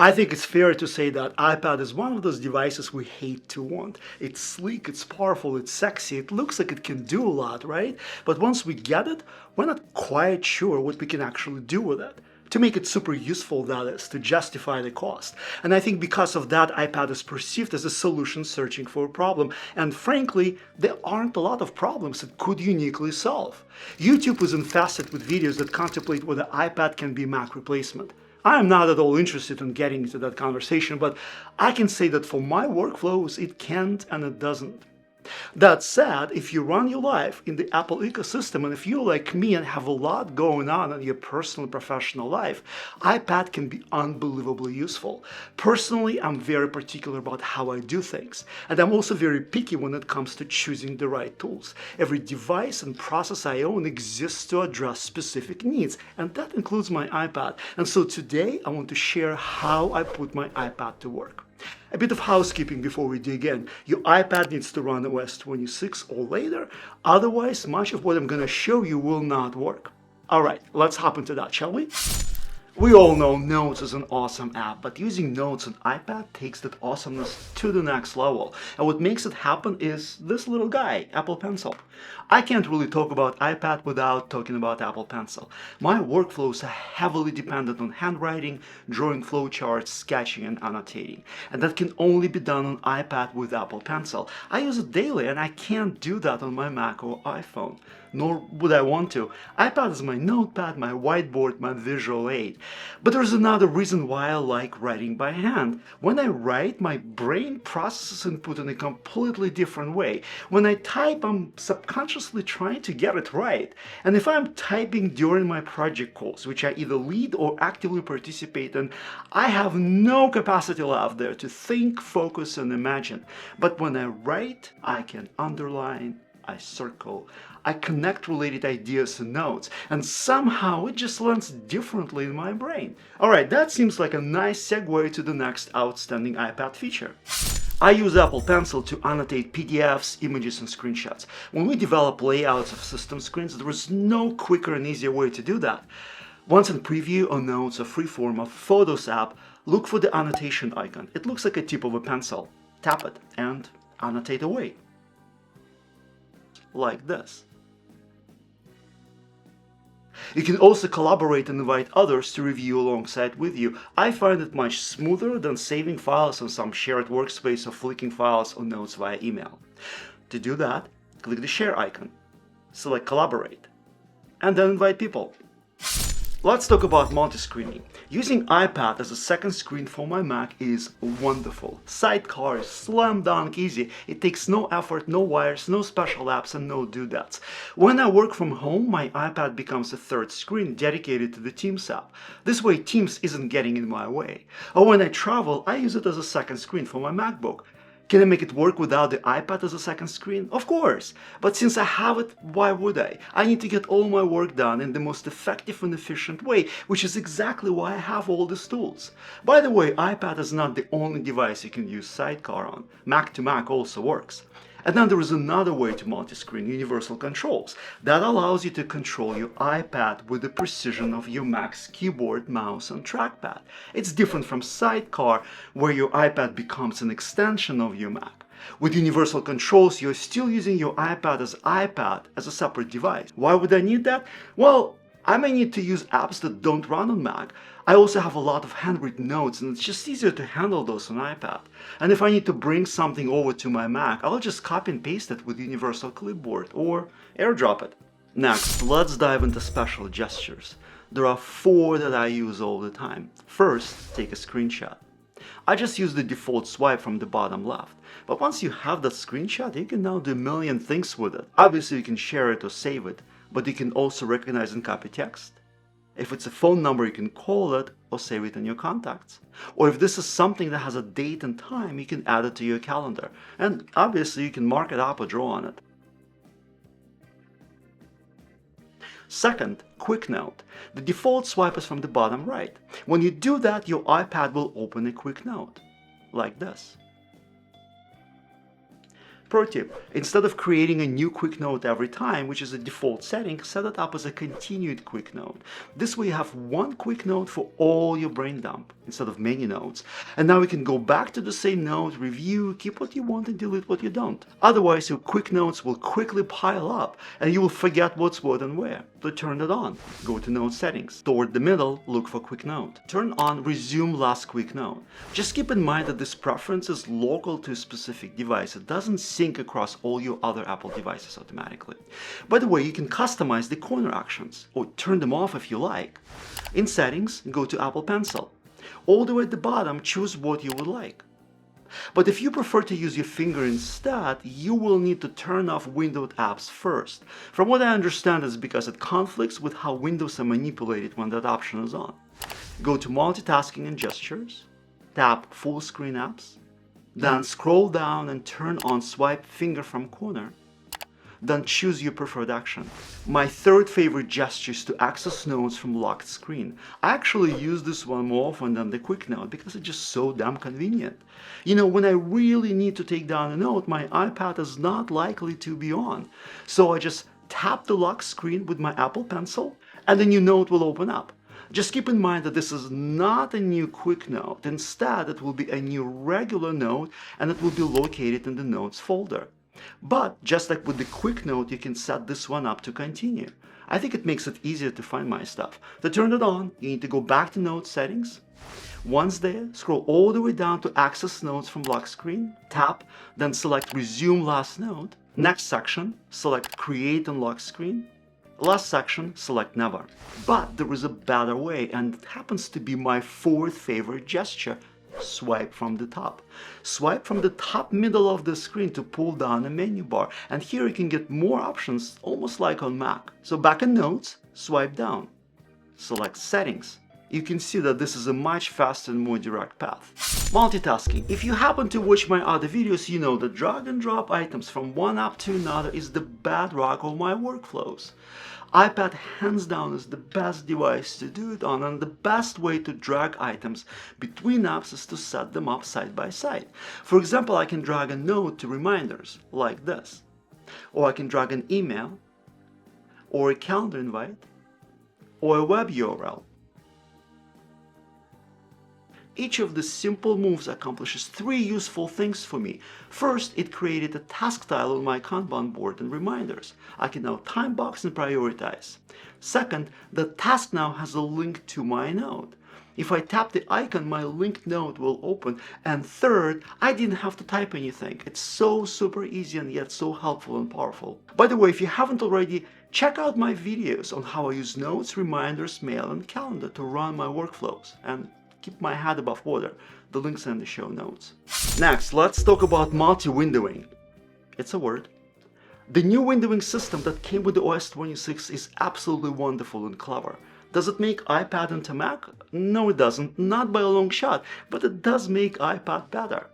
I think it's fair to say that iPad is one of those devices we hate to want. It's sleek, it's powerful, it's sexy, it looks like it can do a lot, right? But once we get it, we're not quite sure what we can actually do with it. To make it super useful, that is, to justify the cost. And I think because of that, iPad is perceived as a solution searching for a problem. And frankly, there aren't a lot of problems it could uniquely solve. YouTube is infested with videos that contemplate whether iPad can be Mac replacement. I'm not at all interested in getting into that conversation, but I can say that for my workflows, it can't and it doesn't. That said, if you run your life in the Apple ecosystem and if you're like me and have a lot going on in your personal and professional life, iPad can be unbelievably useful. Personally, I'm very particular about how I do things, and I'm also very picky when it comes to choosing the right tools. Every device and process I own exists to address specific needs, and that includes my iPad. And so today, I want to share how I put my iPad to work. A bit of housekeeping before we dig in. Your iPad needs to run OS 26 or later, otherwise much of what I'm going to show you will not work. Alright, let's hop into that, shall we? We all know Notes is an awesome app, but using Notes on iPad takes that awesomeness to the next level. And what makes it happen is this little guy, Apple Pencil. I can't really talk about iPad without talking about Apple Pencil. My workflows are heavily dependent on handwriting, drawing flowcharts, sketching, and annotating. And that can only be done on iPad with Apple Pencil. I use it daily and I can't do that on my Mac or iPhone. Nor would I want to. iPad is my notepad, my whiteboard, my visual aid. But there's another reason why I like writing by hand. When I write, my brain processes input in a completely different way. When I type, I'm subconsciously trying to get it right. And if I'm typing during my project calls, which I either lead or actively participate in, I have no capacity left there to think, focus, and imagine. But when I write, I can underline, I circle, I connect related ideas and notes, and somehow it just lands differently in my brain. Alright, that seems like a nice segue to the next outstanding iPad feature. I use Apple Pencil to annotate PDFs, images, and screenshots. When we develop layouts of system screens, there is no quicker and easier way to do that. Once in Preview or Notes or Freeform or Photos app, look for the annotation icon. It looks like a tip of a pencil. Tap it and annotate away. Like this. You can also collaborate and invite others to review alongside with you. I find it much smoother than saving files on some shared workspace or flicking files or notes via email. To do that, click the share icon, select collaborate, and then invite people. Let's talk about multi-screening. Using iPad as a second screen for my Mac is wonderful. Sidecar is slam dunk easy. It takes no effort, no wires, no special apps, and no doodads. When I work from home, my iPad becomes a third screen dedicated to the Teams app. This way, Teams isn't getting in my way. Or when I travel, I use it as a second screen for my MacBook. Can I make it work without the iPad as a second screen? Of course! But since I have it, why would I? I need to get all my work done in the most effective and efficient way, which is exactly why I have all these tools. By the way, iPad is not the only device you can use Sidecar on. Mac to Mac also works. And then there is another way to multi-screen, universal controls. That allows you to control your iPad with the precision of your Mac's keyboard, mouse, and trackpad. It's different from Sidecar, where your iPad becomes an extension of your Mac. With universal controls, you're still using your iPad as a separate device. Why would I need that? Well, I may need to use apps that don't run on Mac. I also have a lot of handwritten notes, and it's just easier to handle those on iPad. And if I need to bring something over to my Mac, I'll just copy and paste it with Universal Clipboard or AirDrop it. Next, let's dive into special gestures. There are 4 that I use all the time. First, take a screenshot. I just use the default swipe from the bottom left. But once you have that screenshot, you can now do a million things with it. Obviously, you can share it or save it, but you can also recognize and copy text. If it's a phone number, you can call it or save it in your contacts. Or if this is something that has a date and time, you can add it to your calendar. And obviously, you can mark it up or draw on it. Second, quick note. The default swipe is from the bottom right. When you do that, your iPad will open a quick note, like this. Pro tip, instead of creating a new quick note every time, which is a default setting, set it up as a continued quick note. This way you have one quick note for all your brain dump instead of many notes. And now you can go back to the same note, review, keep what you want and delete what you don't. Otherwise, your quick notes will quickly pile up and you will forget what's what and where. So turn it on. Go to Note Settings. Toward the middle, look for Quick Note. Turn on Resume Last Quick Note. Just keep in mind that this preference is local to a specific device. It doesn't sync across all your other Apple devices automatically. By the way, you can customize the corner actions or turn them off if you like. In Settings, go to Apple Pencil. All the way at the bottom, choose what you would like. But if you prefer to use your finger instead, you will need to turn off windowed apps first. From what I understand, it's because it conflicts with how windows are manipulated when that option is on. Go to Multitasking and Gestures, tap Full Screen Apps, then scroll down and turn on Swipe Finger from Corner. Then choose your preferred action. My third favorite gesture is to access notes from locked screen. I actually use this one more often than the quick note because it's just so damn convenient. You know, when I really need to take down a note, my iPad is not likely to be on. So I just tap the lock screen with my Apple Pencil and a new note will open up. Just keep in mind that this is not a new quick note. Instead, it will be a new regular note and it will be located in the Notes folder. But just like with the quick note, you can set this one up to continue. I think it makes it easier to find my stuff. To turn it on, you need to go back to Note Settings. Once there, scroll all the way down to Access Notes from Lock Screen, tap, then select Resume Last Note. Next section, select Create on Lock Screen. Last section, select Never. But there is a better way, and it happens to be my fourth favorite gesture. Swipe from the top. Swipe from the top middle of the screen to pull down a menu bar. And here you can get more options, almost like on Mac. So back in Notes, swipe down. Select Settings. You can see that this is a much faster and more direct path. Multitasking. If you happen to watch my other videos, you know that drag and drop items from one app to another is the bedrock of my workflows. iPad hands down is the best device to do it on, and the best way to drag items between apps is to set them up side by side. For example, I can drag a note to reminders like this, or I can drag an email, or a calendar invite, or a web URL. Each of the simple moves accomplishes three useful things for me. First, it created a task tile on my Kanban board and reminders. I can now time box and prioritize. Second, the task now has a link to my note. If I tap the icon, my linked note will open. And third, I didn't have to type anything. It's so super easy and yet so helpful and powerful. By the way, if you haven't already, check out my videos on how I use notes, reminders, mail, and calendar to run my workflows and keep my head above water. The links are in the show notes. Next, let's talk about multi-windowing. It's a word. The new windowing system that came with the OS 26 is absolutely wonderful and clever. Does it make iPad into Mac? No, it doesn't, not by a long shot, but it does make iPad better.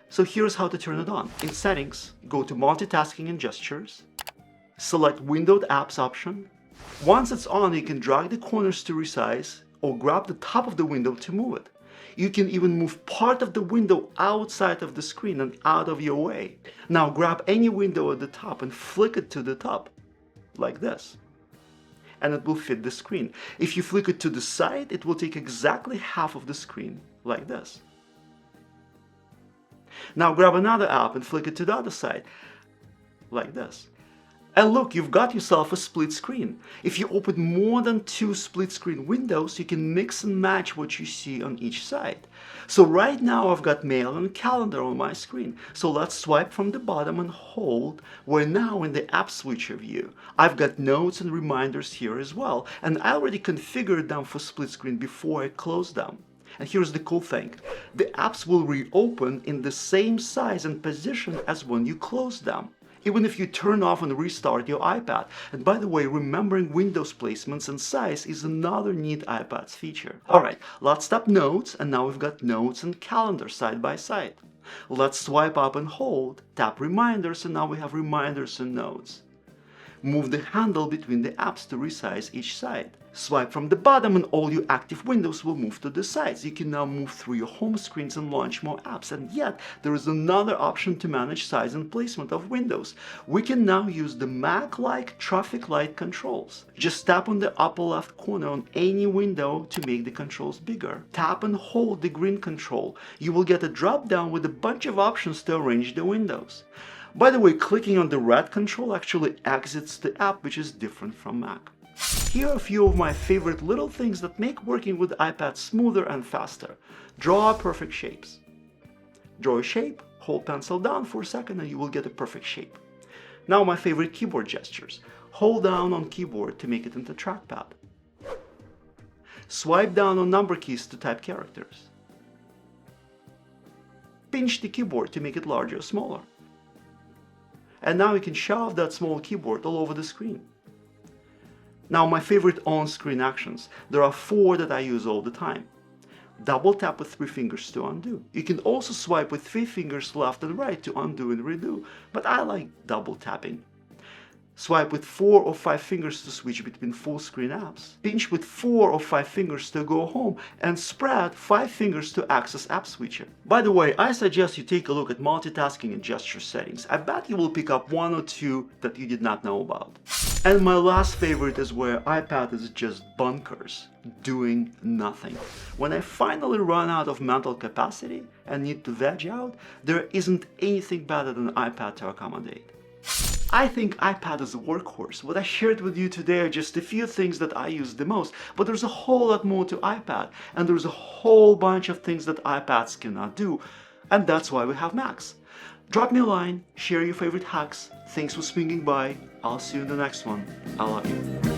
So here's how to turn it on. In Settings, go to Multitasking and Gestures, select Windowed Apps option. Once it's on, you can drag the corners to resize, or grab the top of the window to move it. You can even move part of the window outside of the screen and out of your way. Now grab any window at the top and flick it to the top, like this. And it will fit the screen. If you flick it to the side, it will take exactly half of the screen, like this. Now grab another app and flick it to the other side, like this. And look, you've got yourself a split screen. If you open more than 2 split screen windows, you can mix and match what you see on each side. So right now I've got mail and calendar on my screen. So let's swipe from the bottom and hold. We're now in the app switcher view. I've got notes and reminders here as well. And I already configured them for split screen before I closed them. And here's the cool thing. The apps will reopen in the same size and position as when you close them, even if you turn off and restart your iPad. And by the way, remembering Windows placements and size is another neat iPad's feature. Alright, let's tap Notes, and now we've got Notes and Calendar side by side. Let's swipe up and hold, tap Reminders, and now we have Reminders and Notes. Move the handle between the apps to resize each side. Swipe from the bottom and all your active windows will move to the sides. You can now move through your home screens and launch more apps. And yet, there is another option to manage size and placement of windows. We can now use the Mac-like traffic light controls. Just tap on the upper left corner on any window to make the controls bigger. Tap and hold the green control. You will get a drop-down with a bunch of options to arrange the windows. By the way, clicking on the red control actually exits the app, which is different from Mac. Here are a few of my favorite little things that make working with iPad smoother and faster. Draw perfect shapes. Draw a shape, hold pencil down for a second and you will get a perfect shape. Now my favorite keyboard gestures. Hold down on keyboard to make it into trackpad. Swipe down on number keys to type characters. Pinch the keyboard to make it larger or smaller. And now you can shove that small keyboard all over the screen. Now my favorite on-screen actions. There are 4 that I use all the time. Double tap with 3 fingers to undo. You can also swipe with 3 fingers left and right to undo and redo, but I like double tapping. Swipe with 4 or 5 fingers to switch between full screen apps. Pinch with 4 or 5 fingers to go home, and spread 5 fingers to access App Switcher. By the way, I suggest you take a look at multitasking and gesture settings. I bet you will pick up 1 or 2 that you did not know about. And my last favorite is where iPad is just bunkers, doing nothing. When I finally run out of mental capacity and need to veg out, there isn't anything better than iPad to accommodate. I think iPad is a workhorse. What I shared with you today are just a few things that I use the most, but there's a whole lot more to iPad, and there's a whole bunch of things that iPads cannot do, and that's why we have Macs. Drop me a line, share your favorite hacks. Thanks for swinging by. I'll see you in the next one. I love you.